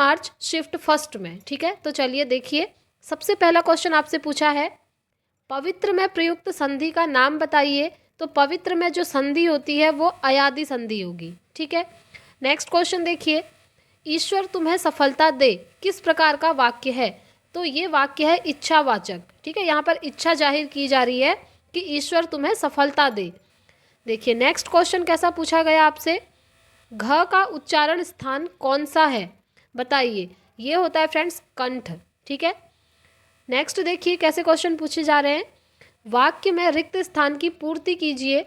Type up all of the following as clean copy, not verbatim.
March shift first में। ठीक है, तो चलिए देखिए, सबसे पहला क्वेश्चन आपसे पूछा है पवित्र में प्रयुक्त संधि का नाम बताइए। तो पवित्र में जो संधि होती है वो अयादि संधि होगी। ठीक है, नेक्स्ट क्वेश्चन देखिए, ईश्वर तुम्हें सफलता दे किस प्रकार का वाक्य है। तो ये वाक्य है इच्छावाचक। ठीक है, यहाँ पर इच्छा जाहिर की जा रही है कि ईश्वर तुम्हें सफलता दे। देखिए नेक्स्ट क्वेश्चन कैसा पूछा गया आपसे, घ का उच्चारण स्थान कौन सा है बताइए। ये होता है फ्रेंड्स कंठ। ठीक है, नेक्स्ट देखिए कैसे क्वेश्चन पूछे जा रहे हैं, वाक्य में रिक्त स्थान की पूर्ति कीजिए।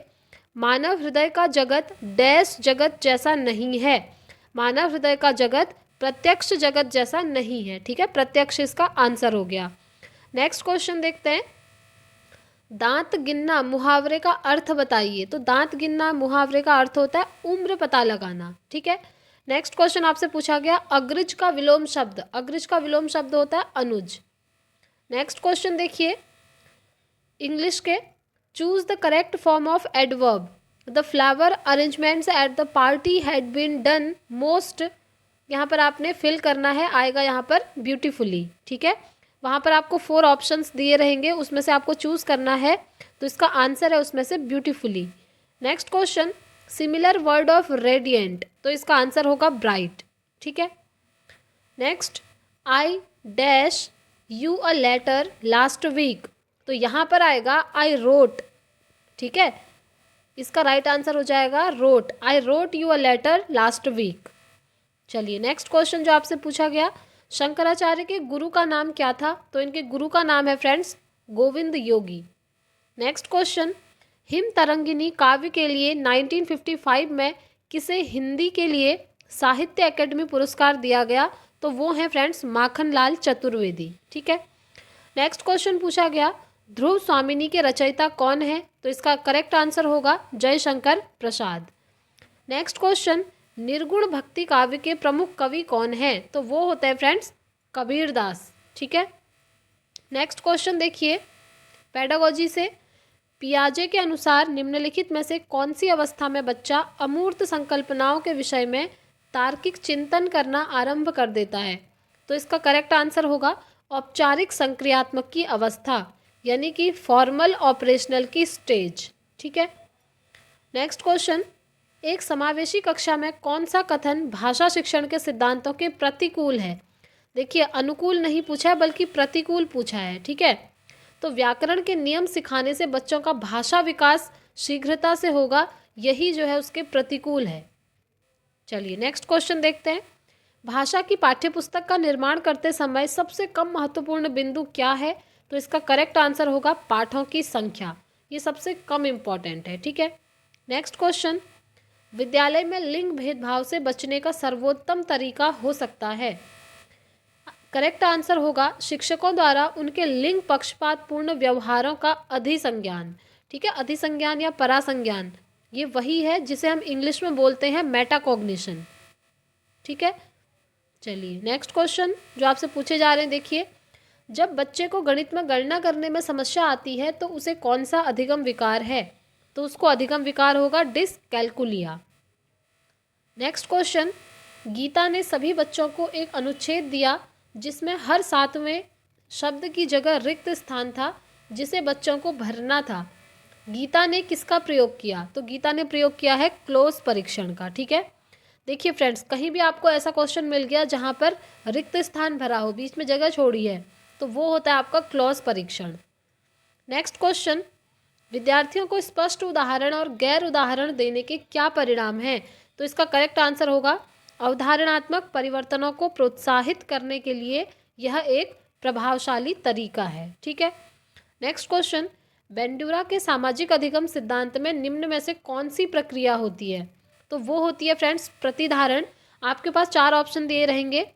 मानव हृदय का जगत डैश जगत जैसा नहीं है। मानव हृदय का जगत प्रत्यक्ष जगत जैसा नहीं है। ठीक है, प्रत्यक्ष इसका आंसर हो गया। नेक्स्ट क्वेश्चन देखते हैं, दांत गिनना मुहावरे का अर्थ बताइए। तो दांत गिनना मुहावरे का अर्थ होता है उम्र पता लगाना। ठीक है, नेक्स्ट क्वेश्चन आपसे पूछा गया अग्रज का विलोम शब्द। अग्रज का विलोम शब्द होता है अनुज। नेक्स्ट क्वेश्चन देखिए इंग्लिश के, choose the correct form of adverb. The flower arrangements at the party had been done most. यहाँ पर आपने फिल करना है, आएगा यहाँ पर ब्यूटीफुली। ठीक है, वहाँ पर आपको 4 ऑप्शंस दिए रहेंगे, उसमें से आपको चूज करना है, तो इसका आंसर है उसमें से beautifully. Next question, similar word of radiant. तो इसका आंसर होगा ब्राइट। ठीक है, next, I dash you a letter last week. तो यहाँ पर आएगा आई रोट। ठीक है, इसका राइट आंसर हो जाएगा wrote. I wrote you a letter last week. चलिए नेक्स्ट क्वेश्चन जो आपसे पूछा गया, शंकराचार्य के गुरु का नाम क्या था। तो इनके गुरु का नाम है फ्रेंड्स गोविंद योगी। नेक्स्ट क्वेश्चन, हिम तरंगिनी काव्य के लिए 1955 में किसे हिंदी के लिए साहित्य अकेडमी पुरस्कार दिया गया। तो वो है फ्रेंड्स माखनलाल चतुर्वेदी। ठीक है, नेक्स्ट क्वेश्चन पूछा गया ध्रुव स्वामिनी के रचयिता कौन है। तो इसका करेक्ट आंसर होगा जयशंकर प्रसाद। नेक्स्ट क्वेश्चन, निर्गुण भक्ति काव्य के प्रमुख कवि कौन है। तो वो होते हैं फ्रेंड्स कबीरदास। ठीक है, नेक्स्ट क्वेश्चन देखिए पेडागोजी से, पियाजे के अनुसार निम्नलिखित में से कौन सी अवस्था में बच्चा अमूर्त संकल्पनाओं के विषय में तार्किक चिंतन करना आरंभ कर देता है। तो इसका करेक्ट आंसर होगा औपचारिक संक्रियात्मक की अवस्था, यानी कि फॉर्मल ऑपरेशनल की स्टेज। ठीक है, नेक्स्ट क्वेश्चन, एक समावेशी कक्षा में कौन सा कथन भाषा शिक्षण के सिद्धांतों के प्रतिकूल है। देखिए अनुकूल नहीं पूछा है बल्कि प्रतिकूल पूछा है। ठीक है, तो व्याकरण के नियम सिखाने से बच्चों का भाषा विकास शीघ्रता से होगा, यही जो है उसके प्रतिकूल है। चलिए नेक्स्ट क्वेश्चन देखते हैं, भाषा की पाठ्यपुस्तक का निर्माण करते समय सबसे कम महत्वपूर्ण बिंदु क्या है। तो इसका करेक्ट आंसर होगा पाठों की संख्या, ये सबसे कम इम्पॉर्टेंट है। ठीक है, नेक्स्ट क्वेश्चन, विद्यालय में लिंग भेदभाव से बचने का सर्वोत्तम तरीका हो सकता है। करेक्ट आंसर होगा शिक्षकों द्वारा उनके लिंग पक्षपातपूर्ण व्यवहारों का अधिसंज्ञान। ठीक है, अधिसंज्ञान या परासंज्ञान ये वही है जिसे हम इंग्लिश में बोलते हैं मेटाकॉग्निशन। ठीक है, चलिए नेक्स्ट क्वेश्चन जो आपसे पूछे जा रहे हैं देखिए, जब बच्चे को गणित में गणना करने में समस्या आती है तो उसे कौन सा अधिगम विकार है। तो उसको अधिगम विकार होगा डिसकैल्कुलिया। नेक्स्ट क्वेश्चन, गीता ने सभी बच्चों को एक अनुच्छेद दिया जिसमें हर 7वें शब्द की जगह रिक्त स्थान था जिसे बच्चों को भरना था। गीता ने किसका प्रयोग किया। तो गीता ने प्रयोग किया है क्लोज परीक्षण का। ठीक है, देखिए फ्रेंड्स कहीं भी आपको ऐसा क्वेश्चन मिल गया जहाँ पर रिक्त स्थान भरा हो, बीच में जगह छोड़ी है, तो वो होता है आपका क्लोज परीक्षण। नेक्स्ट क्वेश्चन, विद्यार्थियों को स्पष्ट उदाहरण और गैर उदाहरण देने के क्या परिणाम हैं। तो इसका करेक्ट आंसर होगा अवधारणात्मक परिवर्तनों को प्रोत्साहित करने के लिए यह एक प्रभावशाली तरीका है। ठीक है, नेक्स्ट क्वेश्चन, बेंडूरा के सामाजिक अधिगम सिद्धांत में निम्न में से कौन सी प्रक्रिया होती है। तो वो होती है फ्रेंड्स प्रतिधारण। आपके पास 4 ऑप्शन दिए रहेंगे,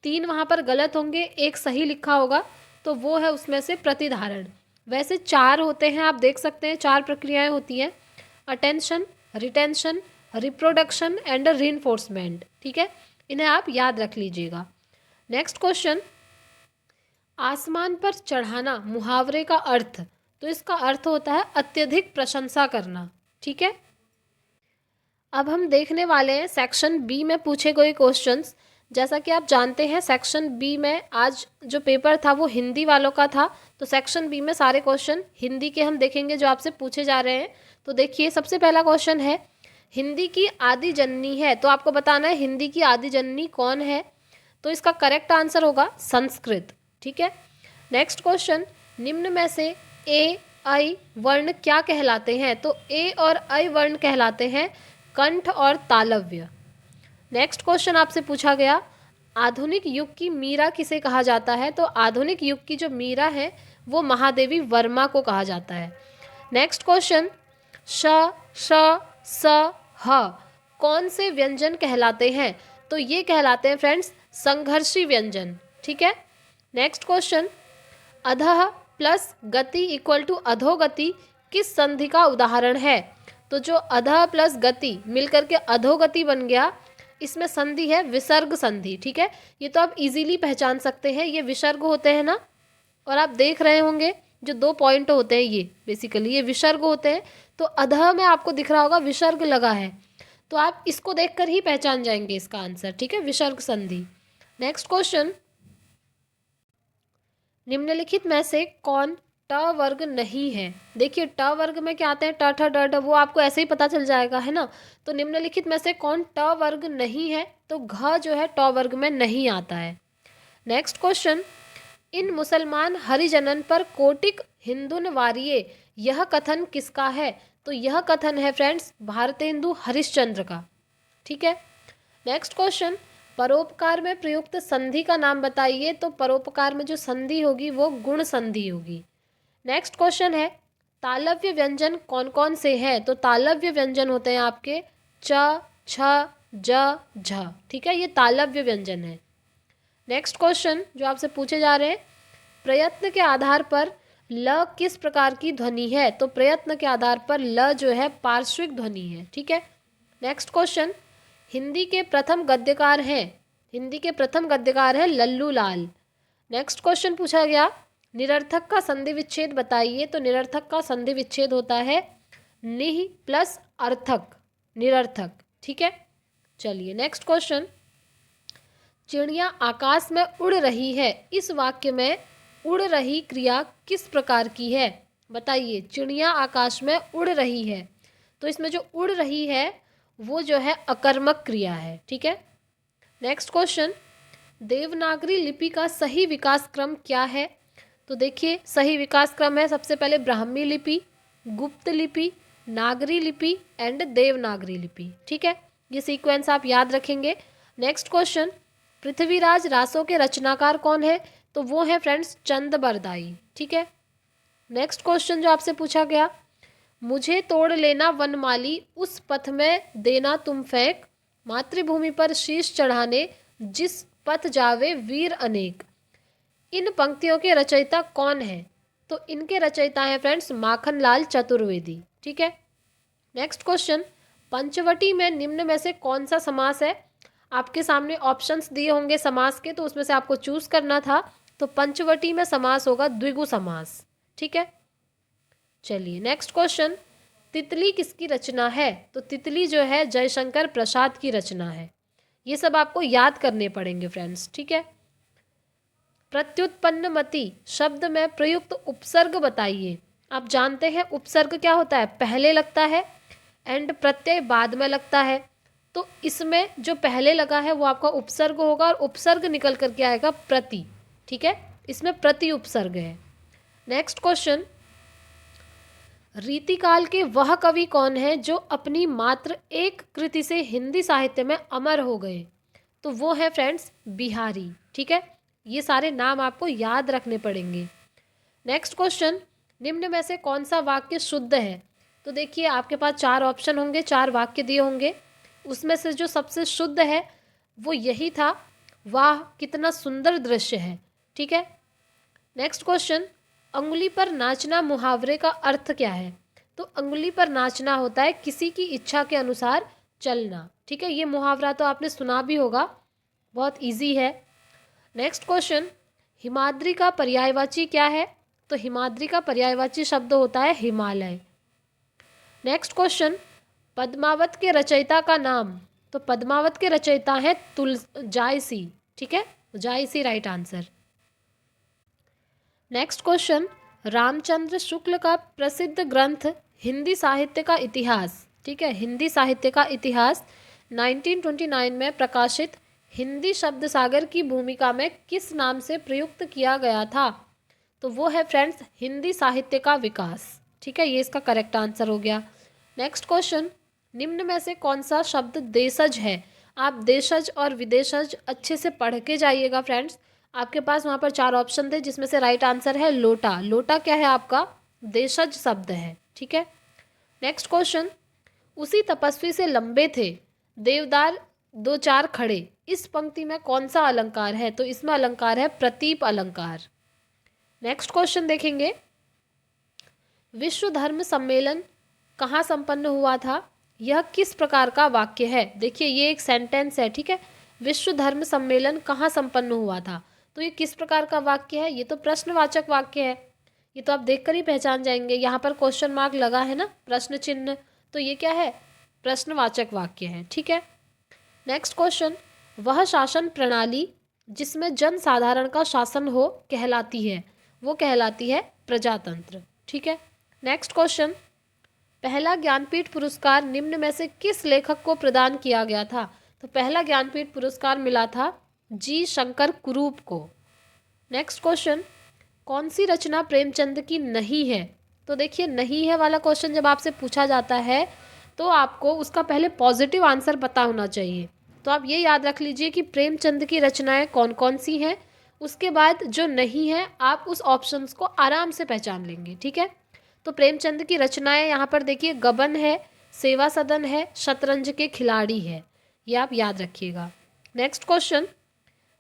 3 वहाँ पर गलत होंगे, 1 सही लिखा होगा, तो वो है उसमें से प्रतिधारण। वैसे 4 होते हैं, आप देख सकते हैं 4 प्रक्रियाएं होती हैं, attention, retention, reproduction and reinforcement. ठीक है, इन्हें आप याद रख लीजिएगा। नेक्स्ट क्वेश्चन, आसमान पर चढ़ाना मुहावरे का अर्थ। तो इसका अर्थ होता है अत्यधिक प्रशंसा करना। ठीक है, अब हम देखने वाले हैं सेक्शन बी में पूछे गए क्वेश्चंस। जैसा कि आप जानते हैं सेक्शन बी में आज जो पेपर था वो हिंदी वालों का था, तो सेक्शन बी में सारे क्वेश्चन हिंदी के हम देखेंगे जो आपसे पूछे जा रहे हैं। तो देखिए सबसे पहला क्वेश्चन है, हिंदी की आदि जननी है, तो आपको बताना है हिंदी की आदि जननी कौन है। तो इसका करेक्ट आंसर होगा संस्कृत। ठीक है। नेक्स्ट क्वेश्चन, निम्न में से ए आई वर्ण क्या कहलाते हैं। तो ए और आई वर्ण कहलाते हैं कंठ और तालव्य। नेक्स्ट क्वेश्चन आपसे पूछा गया, आधुनिक युग की मीरा किसे कहा जाता है। तो आधुनिक युग की जो मीरा है वो महादेवी वर्मा को कहा जाता है। नेक्स्ट क्वेश्चन, श श स ह कौन से व्यंजन कहलाते हैं। तो ये कहलाते हैं फ्रेंड्स संघर्षी व्यंजन। ठीक है। नेक्स्ट क्वेश्चन, अधः प्लस गति इक्वल टू अधोगति किस संधि का उदाहरण है। तो जो अधः प्लस गति मिलकर के अधोगति बन गया, इसमें संधि है विसर्ग संधि। ठीक है। ये तो आप इजीली पहचान सकते हैं, ये विसर्ग होते हैं ना, और आप देख रहे होंगे जो 2 पॉइंट होते हैं ये बेसिकली ये विसर्ग होते हैं। तो अधः में आपको दिख रहा होगा विसर्ग लगा है, तो आप इसको देखकर ही पहचान जाएंगे इसका आंसर। ठीक है, विसर्ग संधि। नेक्स्ट क्वेश्चन, निम्नलिखित में से कौन ट वर्ग नहीं है। देखिए ट वर्ग में क्या आते हैं, ट ठ ड ढ, वो आपको ऐसे ही पता चल जाएगा, है ना। तो निम्नलिखित में से कौन ट वर्ग नहीं है। तो घ जो है ट वर्ग में नहीं आता है। नेक्स्ट क्वेश्चन, इन मुसलमान हरिजनन पर कोटिक हिंदुन वारिये, यह कथन किसका है। तो यह कथन है फ्रेंड्स भारतेंदु हरिश्चंद्र का। ठीक है। नेक्स्ट क्वेश्चन, परोपकार में प्रयुक्त संधि का नाम बताइए। तो परोपकार में जो संधि होगी वो गुण संधि होगी। नेक्स्ट क्वेश्चन है, तालव्य व्यंजन कौन कौन से हैं। तो तालव्य व्यंजन होते हैं आपके च छ ज झ। ठीक है, ये तालव्य व्यंजन है। नेक्स्ट क्वेश्चन जो आपसे पूछे जा रहे हैं, प्रयत्न के आधार पर ल किस प्रकार की ध्वनि है। तो प्रयत्न के आधार पर ल जो है पार्श्विक ध्वनि है। ठीक है। नेक्स्ट क्वेश्चन, हिंदी के प्रथम गद्यकार हैं, हिंदी के प्रथम गद्यकार हैं लल्लू लाल। नेक्स्ट क्वेश्चन पूछा गया, निरर्थक का संधि विच्छेद बताइए। तो निरर्थक का संधि विच्छेद होता है निह प्लस अर्थक, निरर्थक। ठीक है। चलिए नेक्स्ट क्वेश्चन, चिड़िया आकाश में उड़ रही है, इस वाक्य में उड़ रही क्रिया किस प्रकार की है। बताइए, चिड़िया आकाश में उड़ रही है, तो इसमें जो उड़ रही है वो जो है अकर्मक क्रिया है। ठीक है। नेक्स्ट क्वेश्चन, देवनागरी लिपि का सही विकास क्रम क्या है। तो देखिए सही विकास क्रम है, सबसे पहले ब्राह्मी लिपि, गुप्त लिपि, नागरी लिपि एंड देवनागरी लिपि। ठीक है, ये सीक्वेंस आप याद रखेंगे। नेक्स्ट क्वेश्चन, पृथ्वीराज रासों के रचनाकार कौन है। तो वो है फ्रेंड्स चंद बरदाई। ठीक है। नेक्स्ट क्वेश्चन जो आपसे पूछा गया, मुझे तोड़ लेना वनमाली, उस पथ में देना तुम फेंक, मातृभूमि पर शीश चढ़ाने, जिस पथ जावे वीर अनेक। इन पंक्तियों के रचयिता कौन है। तो इनके रचयिता हैं फ्रेंड्स माखनलाल चतुर्वेदी। ठीक है। नेक्स्ट क्वेश्चन, पंचवटी में निम्न में से कौन सा समास है। आपके सामने ऑप्शंस दिए होंगे समास के, तो उसमें से आपको चूज करना था। तो पंचवटी में समास होगा द्विगु समास। ठीक है। चलिए नेक्स्ट क्वेश्चन, तितली किसकी रचना है। तो तितली जो है जयशंकर प्रसाद की रचना है। ये सब आपको याद करने पड़ेंगे फ्रेंड्स। ठीक है। प्रत्युत्पन्नमति शब्द में प्रयुक्त उपसर्ग बताइए। आप जानते हैं उपसर्ग क्या होता है, पहले लगता है एंड प्रत्यय बाद में लगता है। तो इसमें जो पहले लगा है वो आपका उपसर्ग होगा और उपसर्ग निकल करके आएगा प्रति। ठीक है, इसमें प्रति उपसर्ग है। नेक्स्ट क्वेश्चन, रीतिकाल के वह कवि कौन है जो अपनी मात्र एक कृति से हिंदी साहित्य में अमर हो गए। तो वो है फ्रेंड्स बिहारी। ठीक है, ये सारे नाम आपको याद रखने पड़ेंगे। नेक्स्ट क्वेश्चन, निम्न में से कौन सा वाक्य शुद्ध है। तो देखिए आपके पास 4 ऑप्शन होंगे, 4 वाक्य दिए होंगे, उसमें से जो सबसे शुद्ध है वो यही था, वाह कितना सुंदर दृश्य है। ठीक है। नेक्स्ट क्वेश्चन, अंगुली पर नाचना मुहावरे का अर्थ क्या है। तो अंगुली पर नाचना होता है किसी की इच्छा के अनुसार चलना। ठीक है, ये मुहावरा तो आपने सुना भी होगा, बहुत इजी है। नेक्स्ट क्वेश्चन, हिमाद्री का पर्यायवाची क्या है। तो हिमाद्री का पर्यायवाची शब्द होता है हिमालय। नेक्स्ट क्वेश्चन, पद्मावत के रचयिता का नाम। तो पद्मावत के रचयिता है जायसी, ठीक है, Jayasi right answer. Next question, Ramchandra Shukla का प्रसिद्ध ग्रंथ हिंदी साहित्य का इतिहास, ठीक है, हिंदी साहित्य का इतिहास 1929 में प्रकाशित हिंदी शब्द सागर की भूमिका में किस नाम से प्रयुक्त किया गया था? तो वो है फ्रेंड्स हिंदी साहित्य का विकास, ठीक है, ये इसका करेक्ट आंसर हो गया। नेक्स्ट क्वेश्चन, निम्न में से कौन सा शब्द देशज है? आप देशज और विदेशज अच्छे से पढ़ के जाइएगा फ्रेंड्स। आपके पास वहाँ पर 4 ऑप्शन थे जिसमें से राइट आंसर है लोटा। लोटा क्या है आपका? देशज शब्द है, ठीक है। नेक्स्ट क्वेश्चन, उसी तपस्वी से लंबे थे देवदार दो चार खड़े, इस पंक्ति में कौन सा अलंकार है? तो इसमें अलंकार है प्रतीप अलंकार। नेक्स्ट क्वेश्चन देखेंगे, विश्व धर्म सम्मेलन कहाँ संपन्न हुआ था? यह किस प्रकार का वाक्य है? देखिए ये एक सेंटेंस है, ठीक है। विश्व धर्म सम्मेलन कहाँ संपन्न हुआ था? तो ये किस प्रकार का वाक्य है? ये तो प्रश्नवाचक वाक्य है, ये तो आप देखकर ही पहचान जाएंगे। यहाँ पर क्वेश्चन मार्क लगा है ना, प्रश्न चिन्ह, तो ये क्या है? प्रश्नवाचक वाक्य है, ठीक है। नेक्स्ट क्वेश्चन, वह शासन प्रणाली जिसमें जन साधारण का शासन हो कहलाती है, वो कहलाती है प्रजातंत्र, ठीक है। नेक्स्ट क्वेश्चन, पहला ज्ञानपीठ पुरस्कार निम्न में से किस लेखक को प्रदान किया गया था? तो पहला ज्ञानपीठ पुरस्कार मिला था जी शंकर कुरूप को। नेक्स्ट क्वेश्चन, कौन सी रचना प्रेमचंद की नहीं है? तो देखिए नहीं है वाला क्वेश्चन जब आपसे पूछा जाता है तो आपको उसका पहले पॉजिटिव आंसर पता होना चाहिए। तो आप ये याद रख लीजिए कि प्रेमचंद की रचनाएं कौन कौन सी हैं, उसके बाद जो नहीं है आप उस ऑप्शंस को आराम से पहचान लेंगे, ठीक है। तो प्रेमचंद की रचनाएं यहाँ पर देखिए गबन है, सेवा सदन है, शतरंज के खिलाड़ी है, ये आप याद रखिएगा। नेक्स्ट क्वेश्चन,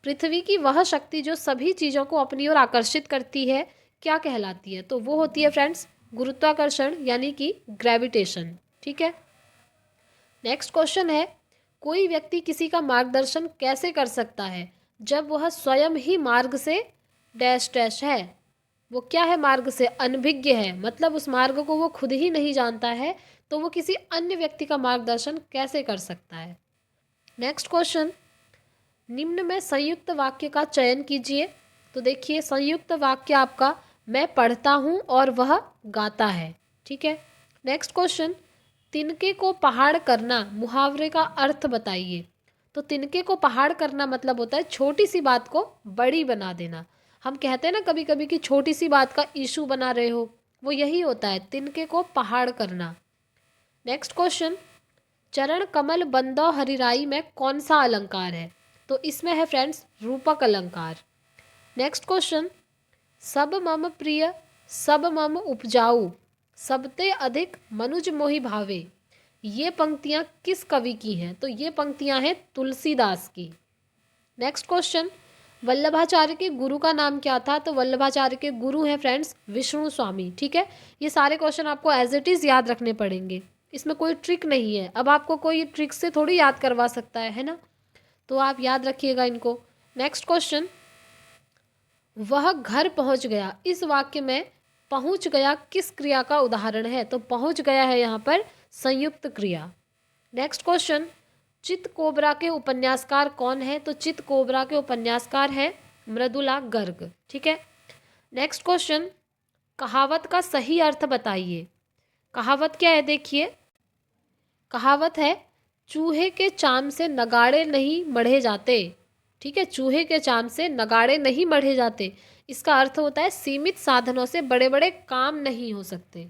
पृथ्वी की वह शक्ति जो सभी चीज़ों को अपनी ओर आकर्षित करती है क्या कहलाती है? तो वो होती है फ्रेंड्स गुरुत्वाकर्षण यानी कि ग्रेविटेशन, ठीक है। नेक्स्ट क्वेश्चन है, कोई व्यक्ति किसी का मार्गदर्शन कैसे कर सकता है जब वह स्वयं ही मार्ग से डैश डैश है? वो क्या है? मार्ग से अनभिज्ञ है, मतलब उस मार्ग को वो खुद ही नहीं जानता है, तो वो किसी अन्य व्यक्ति का मार्गदर्शन कैसे कर सकता है? नेक्स्ट क्वेश्चन, निम्न में संयुक्त वाक्य का चयन कीजिए। तो देखिए संयुक्त वाक्य आपका मैं पढ़ता हूँ और वह गाता है, ठीक है। नेक्स्ट क्वेश्चन, तिनके को पहाड़ करना मुहावरे का अर्थ बताइए। तो तिनके को पहाड़ करना मतलब होता है छोटी सी बात को बड़ी बना देना। हम कहते हैं ना कभी कभी कि छोटी सी बात का इशू बना रहे हो, वो यही होता है तिनके को पहाड़ करना। नेक्स्ट क्वेश्चन, चरण कमल बंदो हरिराई में कौन सा अलंकार है? तो इसमें है फ्रेंड्स रूपक अलंकार। नेक्स्ट क्वेश्चन, सब मम प्रिय सब मम उपजाऊ सबते अधिक मनुज मोहि भावे, ये पंक्तियाँ किस कवि की हैं? तो ये पंक्तियाँ हैं तुलसीदास की। नेक्स्ट क्वेश्चन, वल्लभाचार्य के गुरु का नाम क्या था? तो वल्लभाचार्य के गुरु हैं फ्रेंड्स विष्णु स्वामी, ठीक है। ये सारे क्वेश्चन आपको एज इट इज़ याद रखने पड़ेंगे, इसमें कोई ट्रिक नहीं है। अब आपको कोई ट्रिक से थोड़ी याद करवा सकता है ना, तो आप याद रखिएगा इनको। नेक्स्ट क्वेश्चन, वह घर पहुंच गया, इस वाक्य में पहुंच गया किस क्रिया का उदाहरण है? तो पहुंच गया है यहाँ पर संयुक्त क्रिया। नेक्स्ट क्वेश्चन, चित कोबरा के उपन्यासकार कौन है? तो चित कोबरा के उपन्यासकार हैं मृदुला गर्ग, ठीक है। नेक्स्ट क्वेश्चन, कहावत का सही अर्थ बताइए। कहावत क्या है? देखिए कहावत है चूहे के चाम से नगाड़े नहीं मढ़े जाते, ठीक है, चूहे के चाम से नगाड़े नहीं मढ़े जाते। इसका अर्थ होता है सीमित साधनों से बड़े बड़े काम नहीं हो सकते,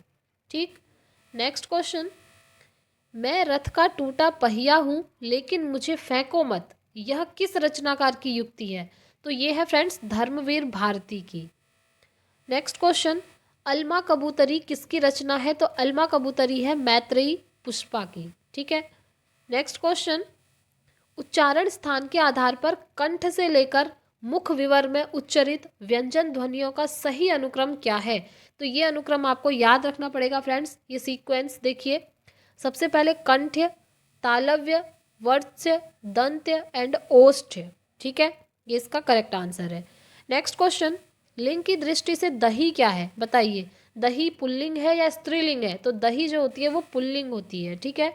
ठीक। नेक्स्ट क्वेश्चन, मैं रथ का टूटा पहिया हूँ लेकिन मुझे फेंको मत, यह किस रचनाकार की युक्ति है? तो ये है फ्रेंड्स धर्मवीर भारती की। नेक्स्ट क्वेश्चन, अलमा कबूतरी किसकी रचना है? तो अलमा कबूतरी है मैत्रेयी पुष्पा की, ठीक है। नेक्स्ट क्वेश्चन, उच्चारण स्थान के आधार पर कंठ से लेकर मुख विवर में उच्चरित व्यंजन ध्वनियों का सही अनुक्रम क्या है? तो ये अनुक्रम आपको याद रखना पड़ेगा फ्रेंड्स। ये सीक्वेंस देखिए, सबसे पहले कंठ्य, तालव्य, वर्च्य, दंत्य एंड ओष्ठ्य, ठीक है, ये इसका करेक्ट आंसर है। नेक्स्ट क्वेश्चन, लिंग की दृष्टि से दही क्या है? बताइए, दही पुल्लिंग है या स्त्रीलिंग है? तो दही जो होती है वो पुल्लिंग होती है, ठीक है।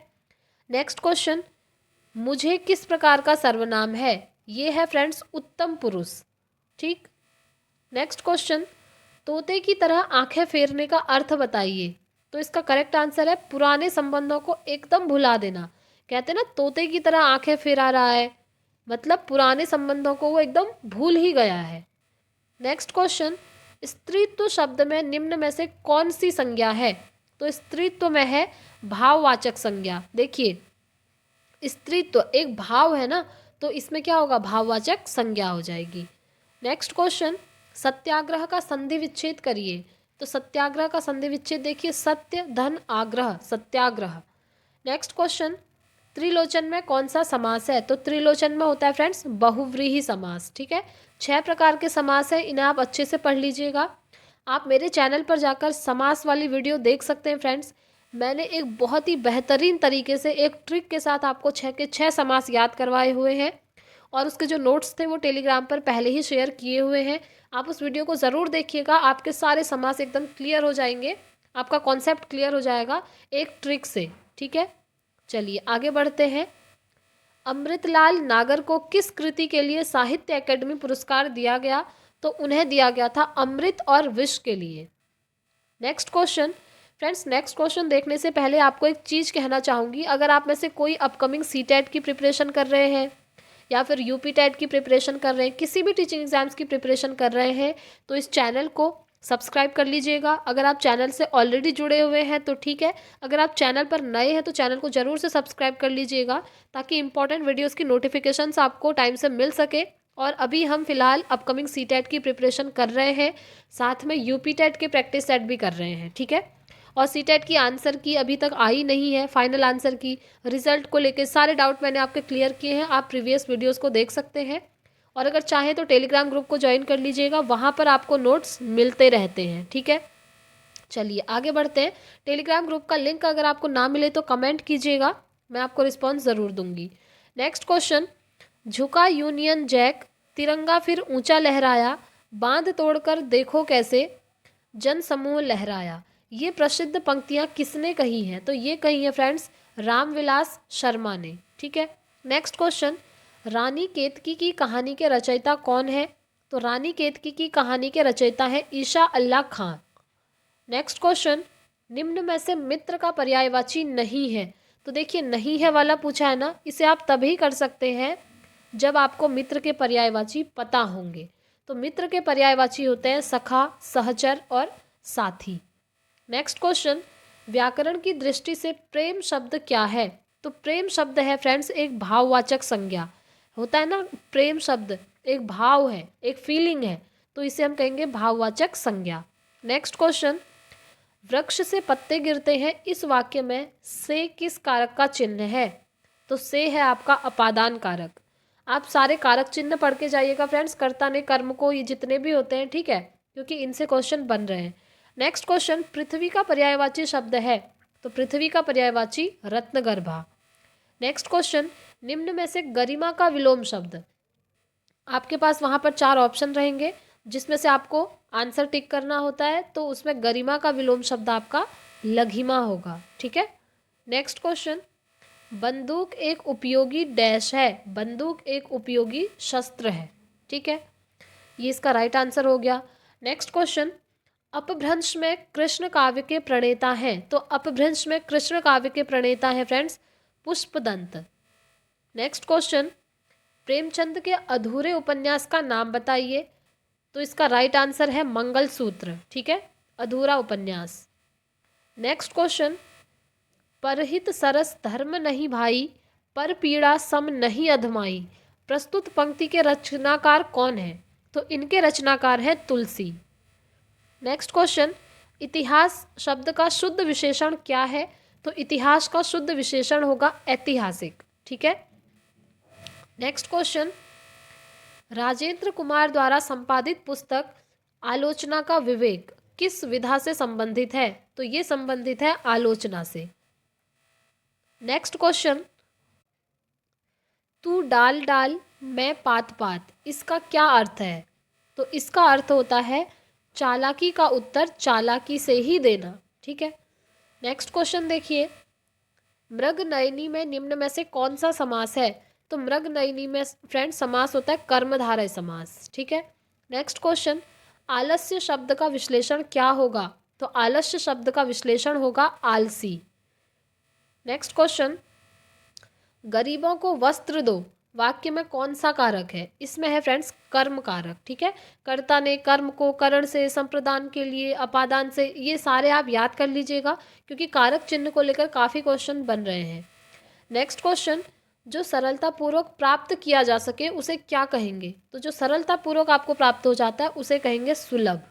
नेक्स्ट क्वेश्चन, मुझे किस प्रकार का सर्वनाम है? ये है फ्रेंड्स उत्तम पुरुष। ठीक। नेक्स्ट क्वेश्चन, तोते की तरह आंखें फेरने का अर्थ बताइए। तो इसका करेक्ट आंसर है पुराने संबंधों को एकदम भुला देना। कहते हैं ना तोते की तरह आंखें फेरा रहा है, मतलब पुराने संबंधों को वो एकदम भूल ही गया है। नेक्स्ट क्वेश्चन, स्त्रीत्व शब्द में निम्न में से कौन सी संज्ञा है? तो स्त्रीत्व में है भाववाचक संज्ञा। देखिए स्त्रीत्व एक भाव है ना, तो इसमें क्या होगा? भाववाचक संज्ञा हो जाएगी। नेक्स्ट क्वेश्चन, सत्याग्रह का संधि विच्छेद करिए। तो सत्याग्रह का संधि विच्छेद देखिए, सत्य धन आग्रह, सत्याग्रह। नेक्स्ट क्वेश्चन, त्रिलोचन में कौन सा समास है? तो त्रिलोचन में होता है फ्रेंड्स बहुव्रीहि समास। ठीक है, 6 प्रकार के समास है, इन्हें आप अच्छे से पढ़ लीजिएगा। आप मेरे चैनल पर जाकर समास वाली वीडियो देख सकते हैं फ्रेंड्स। मैंने एक बहुत ही बेहतरीन तरीके से एक ट्रिक के साथ आपको 6 के 6 समास याद करवाए हुए हैं, और उसके जो नोट्स थे वो टेलीग्राम पर पहले ही शेयर किए हुए हैं। आप उस वीडियो को ज़रूर देखिएगा, आपके सारे समास एकदम क्लियर हो जाएंगे, आपका कॉन्सेप्ट क्लियर हो जाएगा एक ट्रिक से। ठीक है, चलिए आगे बढ़ते हैं। अमृतलाल नागर को किस कृति के लिए साहित्य अकेडमी पुरस्कार दिया गया? तो उन्हें दिया गया था अमृत और विष के लिए। Next question, friends next question देखने से पहले आपको एक चीज़ कहना चाहूँगी। अगर आप में से कोई अपकमिंग सीटेट की प्रिपरेशन कर रहे हैं या फिर यूपी टेट की प्रिपरेशन कर रहे हैं, किसी भी टीचिंग एग्जाम्स की प्रिपरेशन कर रहे हैं, तो इस चैनल को सब्सक्राइब कर लीजिएगा। अगर आप चैनल से ऑलरेडी जुड़े हुए हैं तो ठीक है, अगर आप चैनल पर नए हैं तो चैनल को ज़रूर से सब्सक्राइब कर लीजिएगा, ताकि इंपॉर्टेंट वीडियोज़ की नोटिफिकेशंस आपको टाइम से मिल सके। और अभी हम फिलहाल अपकमिंग सीटेट की प्रिपरेशन कर रहे हैं, साथ में यूपी टेट के प्रैक्टिस सेट भी कर रहे हैं। ठीक है, और सीटेट की आंसर की अभी तक आई नहीं है, फाइनल आंसर की रिजल्ट को लेके सारे डाउट मैंने आपके क्लियर किए हैं, आप प्रीवियस वीडियोस को देख सकते हैं। और अगर चाहें तो टेलीग्राम ग्रुप को ज्वाइन कर लीजिएगा, वहाँ पर आपको नोट्स मिलते रहते हैं। ठीक है, चलिए आगे बढ़ते हैं। टेलीग्राम ग्रुप का लिंक अगर आपको ना मिले तो कमेंट कीजिएगा, मैं आपको रिस्पॉन्स ज़रूर दूंगी। नेक्स्ट क्वेश्चन, झुका यूनियन जैक, तिरंगा फिर ऊंचा लहराया, बांध तोड़कर देखो कैसे जन समूह लहराया। ये प्रसिद्ध पंक्तियाँ किसने कही हैं? तो ये कही है फ्रेंड्स रामविलास शर्मा ने। ठीक है, नेक्स्ट क्वेश्चन, रानी केतकी की कहानी के रचयिता कौन है? तो रानी केतकी की कहानी के रचयिता है ईशा अल्लाह खां। नेक्स्ट क्वेश्चन, निम्न में से मित्र का पर्यायवाची नहीं है। तो देखिए नहीं है वाला पूछा है ना, इसे आप तभी कर सकते हैं जब आपको मित्र के पर्यायवाची पता होंगे। तो मित्र के पर्यायवाची होते हैं सखा, सहचर और साथी। नेक्स्ट क्वेश्चन, व्याकरण की दृष्टि से प्रेम शब्द क्या है? तो प्रेम शब्द है फ्रेंड्स एक भाववाचक संज्ञा। होता है ना, प्रेम शब्द एक भाव है, एक फीलिंग है, तो इसे हम कहेंगे भाववाचक संज्ञा। नेक्स्ट क्वेश्चन, वृक्ष से पत्ते गिरते हैं, इस वाक्य में से किस कारक का चिन्ह है? तो से है आपका अपादान कारक। आप सारे कारक चिन्ह पढ़ के जाइएगा फ्रेंड्स, कर्ता ने कर्म को, ये जितने भी होते हैं। ठीक है, क्योंकि इनसे क्वेश्चन बन रहे हैं। नेक्स्ट क्वेश्चन, पृथ्वी का पर्यायवाची शब्द है? तो पृथ्वी का पर्यायवाची रत्नगर्भा। नेक्स्ट क्वेश्चन, निम्न में से गरिमा का विलोम शब्द, आपके पास वहाँ पर 4 ऑप्शन रहेंगे जिसमें से आपको आंसर टिक करना होता है, तो उसमें गरिमा का विलोम शब्द आपका लघिमा होगा। ठीक है, नेक्स्ट क्वेश्चन, बंदूक एक उपयोगी डैश है, बंदूक एक उपयोगी शस्त्र है। ठीक है, ये इसका राइट आंसर हो गया। नेक्स्ट क्वेश्चन, अपभ्रंश में कृष्ण काव्य के प्रणेता हैं? तो अपभ्रंश में कृष्ण काव्य के प्रणेता हैं friends Pushpadant. Next question, Premchand के अधूरे उपन्यास का नाम बताइए। तो इसका राइट आंसर है मंगलसूत्र। ठीक है, अधूरा उपन्यास। नेक्स्ट क्वेश्चन, परहित सरस धर्म नहीं भाई, पर पीड़ा सम नहीं अधमाई। प्रस्तुत पंक्ति के रचनाकार कौन है? तो इनके रचनाकार हैं तुलसी। नेक्स्ट क्वेश्चन, इतिहास शब्द का शुद्ध विशेषण क्या है? तो इतिहास का शुद्ध विशेषण होगा ऐतिहासिक। ठीक है, नेक्स्ट क्वेश्चन, राजेंद्र कुमार द्वारा संपादित पुस्तक आलोचना का विवेक किस विधा से संबंधित है? तो ये संबंधित है आलोचना से। नेक्स्ट क्वेश्चन, तू डाल डाल मैं पात पात, इसका क्या अर्थ है? तो इसका अर्थ होता है चालाकी का उत्तर चालाकी से ही देना। ठीक है, नेक्स्ट क्वेश्चन देखिए, मृगनयनी में निम्न में से कौन सा समास है? तो मृगनयनी में फ्रेंड्स समास होता है कर्मधारय समास। ठीक है। नेक्स्ट क्वेश्चन, आलस्य शब्द का विश्लेषण क्या होगा? तो आलस्य शब्द का विश्लेषण होगा आलसी। नेक्स्ट क्वेश्चन, गरीबों को वस्त्र दो वाक्य में कौन सा कारक है? इसमें है फ्रेंड्स कर्म कारक। ठीक है। कर्ता ने कर्म को करण से, संप्रदान के लिए, अपादान से, ये सारे आप याद कर लीजिएगा क्योंकि कारक चिन्ह को लेकर काफ़ी क्वेश्चन बन रहे हैं। नेक्स्ट क्वेश्चन, जो सरलतापूर्वक प्राप्त किया जा सके उसे क्या कहेंगे? तो जो सरलतापूर्वक आपको प्राप्त हो जाता है उसे कहेंगे सुलभ।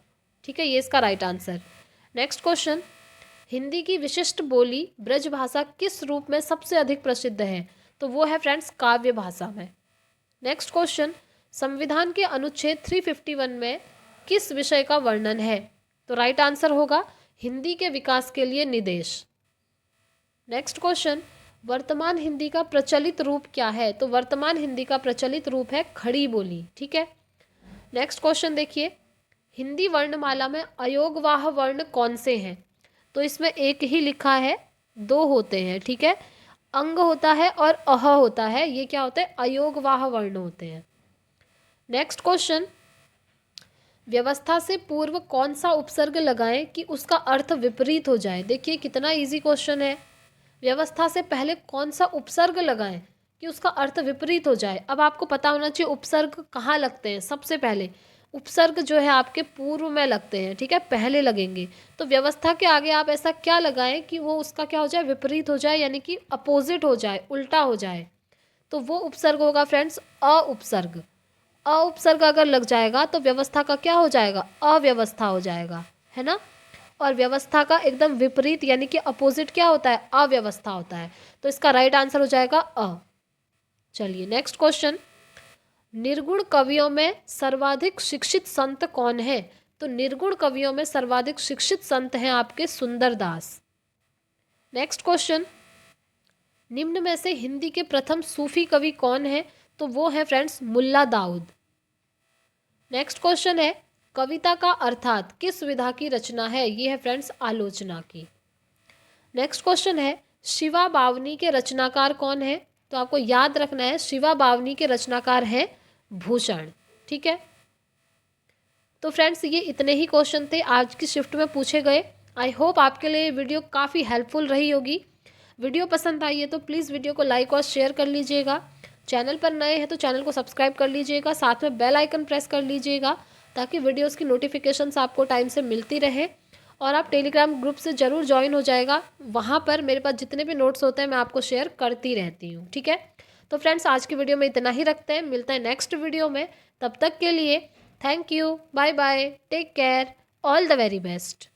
ठीक है, ये इसका right answer. Next question, Hindi की विशिष्ट बोली ब्रज भाषा किस रूप में सबसे अधिक प्रसिद्ध है? तो वो है फ्रेंड्स काव्य भाषा में। नेक्स्ट क्वेश्चन, संविधान के अनुच्छेद 351 में किस विषय का वर्णन है? तो राइट आंसर होगा हिंदी के विकास के लिए निर्देश। नेक्स्ट क्वेश्चन, वर्तमान हिंदी का प्रचलित रूप क्या है? तो वर्तमान हिंदी का प्रचलित रूप है खड़ी बोली। ठीक है। नेक्स्ट क्वेश्चन देखिए, हिंदी वर्णमाला में अयोगवाह वर्ण कौन से हैं? तो इसमें एक ही लिखा है, दो होते हैं। ठीक है, अंग होता है और अह होता है, ये क्या होते हैं? अयोगवाह वर्ण होते हैं। नेक्स्ट क्वेश्चन, व्यवस्था से पूर्व कौन सा उपसर्ग लगाएं कि उसका अर्थ विपरीत हो जाए? देखिए कितना इजी क्वेश्चन है। व्यवस्था से पहले कौन सा उपसर्ग लगाएं कि उसका अर्थ विपरीत हो जाए? अब आपको पता होना चाहिए उपसर्ग कहाँ लगते हैं। सबसे पहले उपसर्ग जो है आपके पूर्व में लगते हैं। ठीक है, पहले लगेंगे। तो व्यवस्था के आगे आप ऐसा क्या लगाएं कि वो उसका क्या हो जाए? विपरीत हो जाए, यानी कि अपोजिट हो जाए, उल्टा हो जाए। तो वो उपसर्ग होगा फ्रेंड्स अ उपसर्ग। अ उपसर्ग अगर लग जाएगा तो व्यवस्था का क्या हो जाएगा? अव्यवस्था हो जाएगा, है ना। और व्यवस्था का एकदम विपरीत यानी कि अपोजिट क्या होता है? अव्यवस्था होता है। तो इसका राइट आंसर हो जाएगा अ। चलिए नेक्स्ट क्वेश्चन, निर्गुण कवियों में सर्वाधिक शिक्षित संत कौन है? तो निर्गुण कवियों में सर्वाधिक शिक्षित संत हैं आपके सुंदरदास। नेक्स्ट क्वेश्चन, निम्न में से हिंदी के प्रथम सूफी कवि कौन है? तो वो है friends Mulla Daud. Next question है, कविता का अर्थात किस विधा की रचना है? ये है फ्रेंड्स आलोचना की। नेक्स्ट क्वेश्चन है, शिवा बावनी के रचनाकार कौन है? तो आपको याद रखना है शिवा बावनी के रचनाकार हैं भूषण। ठीक है। तो फ्रेंड्स ये इतने ही क्वेश्चन थे आज की शिफ्ट में पूछे गए। आई होप आपके लिए ये वीडियो काफ़ी हेल्पफुल रही होगी। वीडियो पसंद आई है तो प्लीज़ वीडियो को लाइक और शेयर कर लीजिएगा। चैनल पर नए हैं तो चैनल को सब्सक्राइब कर लीजिएगा, साथ में बेल आइकन प्रेस कर लीजिएगा ताकि वीडियोज़ की नोटिफिकेशंस आपको टाइम से मिलती रहे। और आप टेलीग्राम ग्रुप से ज़रूर ज्वाइन हो जाएगा, वहाँ पर मेरे पास जितने भी नोट्स होते हैं मैं आपको शेयर करती रहती हूँ। ठीक है। तो फ्रेंड्स आज की वीडियो में इतना ही रखते हैं, मिलते हैं नेक्स्ट वीडियो में। तब तक के लिए thank you, bye bye, take care, all the very best.